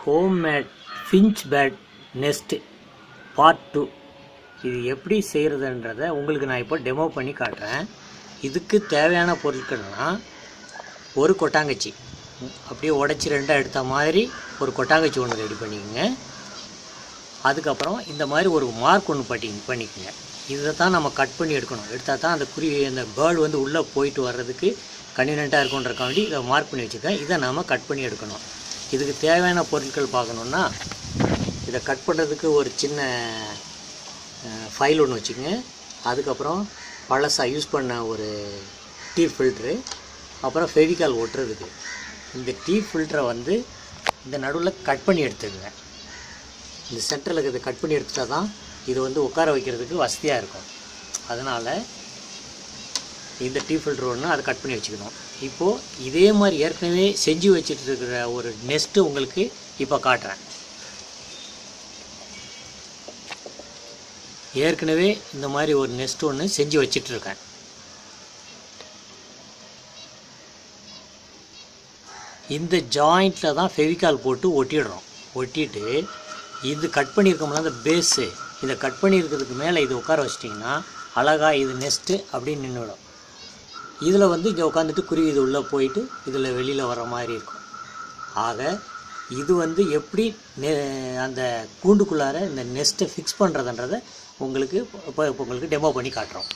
Homemade finch bird nest part 2 இது எப்படி செய்கிறதுன்றதை உங்களுக்கு நான் இப்போ டெமோ பண்ணி காட்டுறேன். இதுக்கு தேவையான பொருட்கள்னால் ஒரு கொட்டாங்கச்சி அப்படியே உடச்சி ரெண்டாக எடுத்த மாதிரி ஒரு கொட்டாங்கச்சி ஒன்று ரெடி பண்ணிக்கோங்க. அதுக்கப்புறம் இந்த மாதிரி ஒரு மார்க் ஒன்று பண்ணிக்கோங்க. இதை தான் நம்ம கட் பண்ணி எடுக்கணும். எடுத்தால் தான் அந்த அந்த பேர்டு வந்து உள்ளே போயிட்டு வர்றதுக்கு கன்வீனியண்ட்டாக இருக்குன்றக்காண்டி இதை மார்க் பண்ணி வச்சுருக்கேன். இதை நாம் கட் பண்ணி எடுக்கணும். இதுக்கு தேவையான பொருட்கள் பார்க்கணுன்னா இதை கட் பண்ணுறதுக்கு ஒரு சின்ன ஃபைல் ஒன்று வச்சுக்கோங்க. அதுக்கப்புறம் பழசாக யூஸ் பண்ண ஒரு டீ ஃபில்ட்ரு, அப்புறம் ஃபெவிகால் ஒட்டுறதுக்கு. இந்த டீ ஃபில்டரை வந்து இந்த நடுவில் கட் பண்ணி எடுத்துக்கோங்க. இந்த சென்டரில் இருக்கிறத கட் பண்ணி எடுத்துட்டா தான் இது வந்து உட்கார வைக்கிறதுக்கு வசதியாக இருக்கும். அதனால் இந்த டீ ஃபில்டர் ஒன்று அதை கட் பண்ணி வச்சுக்கணும். இப்போது இதே மாதிரி ஏற்கனவே செஞ்சு வச்சுட்டு இருக்கிற ஒரு நெஸ்ட்டு உங்களுக்கு இப்போ காட்டுறேன். ஏற்கனவே இந்த மாதிரி ஒரு நெஸ்ட் ஒன்று செஞ்சு வச்சிட்ருக்கேன். இந்த ஜாயிண்டில் தான் ஃபெவிகால் போட்டு ஒட்டிடுறோம். ஒட்டிட்டு இது கட் பண்ணியிருக்கோம்னா அந்த பேஸு, இதை கட் பண்ணியிருக்கிறதுக்கு மேலே இது உட்கார வச்சிட்டிங்கன்னா அழகாக இது நெஸ்ட்டு அப்படின்னு நின்றுடும். இதில் வந்து இங்கே உட்காந்துட்டு குருவி இது உள்ளே போயிட்டு இதில் வெளியில் வர மாதிரி இருக்கும். ஆக இது வந்து எப்படி அந்த கூண்டுக்குள்ளார இந்த நெஸ்ட்டை ஃபிக்ஸ் பண்ணுறதுன்றதை உங்களுக்கு இப்போ உங்களுக்கு டெமோ பண்ணி காட்டுறோம்.